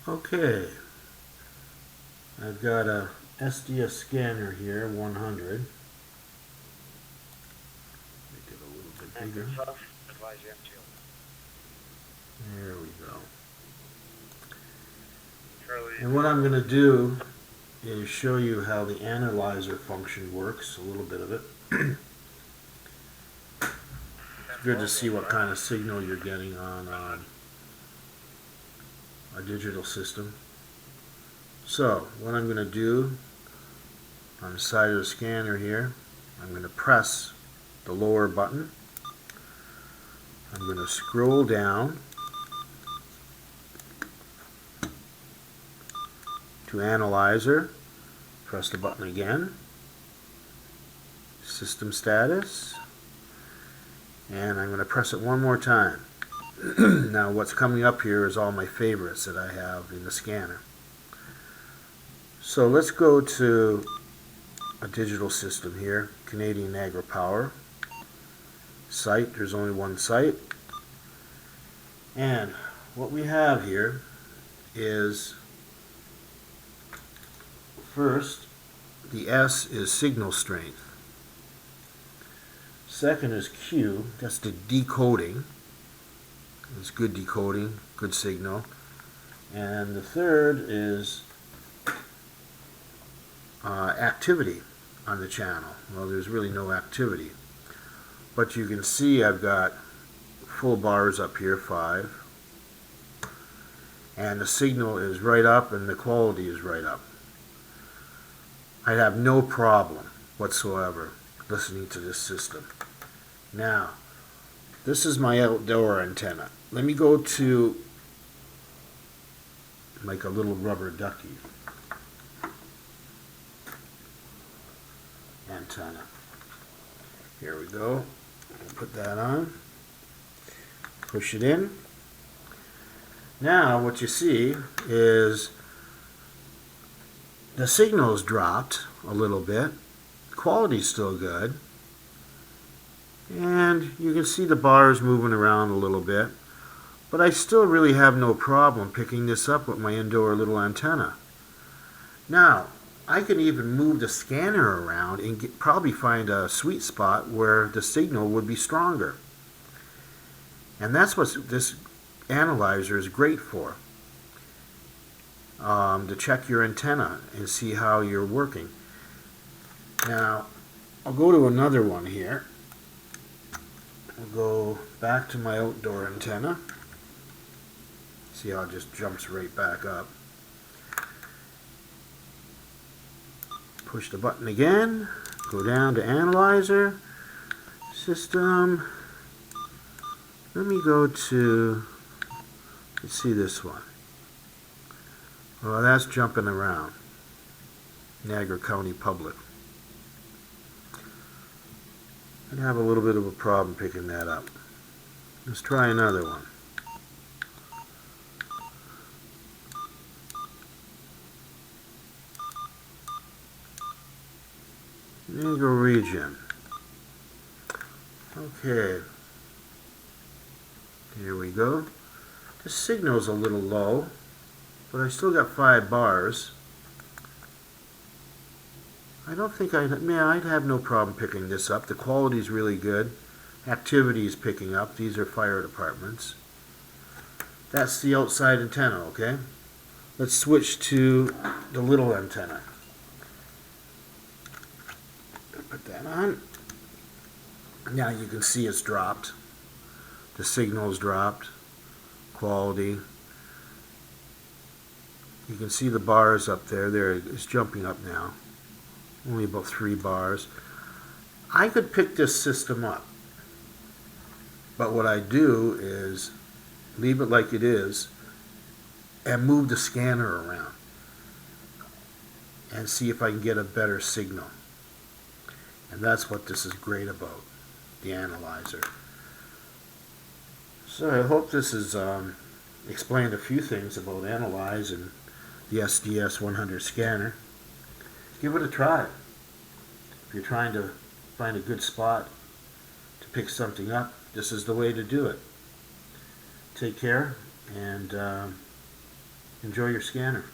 Okay, I've got a SDS scanner here, 100. Make it a little bit bigger. There we go. And what I'm going to do is show you how the analyzer function works, a little bit of it. It's good to see what kind of signal you're getting on a digital system. So what I'm going to do on the side of the scanner here, I'm going to press the lower button. I'm going to scroll down to Analyzer, press the button again, System Status, and I'm going to press it one more time. Now what's coming up here is all my favorites that I have in the scanner. So let's go to a digital system here, Canadian Agri Power. Site, there's only one site. And what we have here is, first, the S is signal strength. Second is Q, that's the decoding. It's good decoding, good signal. And the third is activity on the channel. Well, there's really no activity. But you can see I've got full bars up here, 5. And the signal is right up and the quality is right up. I have no problem whatsoever listening to this system. Now, this is my outdoor antenna. Let me go to like a little rubber ducky antenna. Here we go. Put that on. Push it in. Now what you see is the signal's dropped a little bit. Quality's still good. And you can see the bars moving around a little bit. But I still really have no problem picking this up with my indoor little antenna. Now, I can even move the scanner around and probably find a sweet spot where the signal would be stronger. And that's what this analyzer is great for. To check your antenna and see how you're working. Now, I'll go to another one here. I'll go back to my outdoor antenna. See how it just jumps right back up. Push the button again. Go down to Analyzer, System. Let me go to, let's see this one. Well, that's jumping around. Niagara County Public. I'd have a little bit of a problem picking that up. Let's try another one. Niagara Region. Okay. Here we go. The signal's a little low, but I still got 5 bars. I don't think I'd have no problem picking this up. The quality's really good. Activity is picking up. These are fire departments. That's the outside antenna, okay? Let's switch to the little antenna. Put that on. Now you can see it's dropped. The signal's dropped. Quality. You can see the bars up there. There, it's jumping up now. Only about 3 bars. I could pick this system up. But what I do is leave it like it is and move the scanner around and see if I can get a better signal. And that's what this is great about, the analyzer. So I hope this has explained a few things about Analyze and the SDS100 scanner. Give it a try. If you're trying to find a good spot to pick something up, this is the way to do it. Take care, and Enjoy your scanner.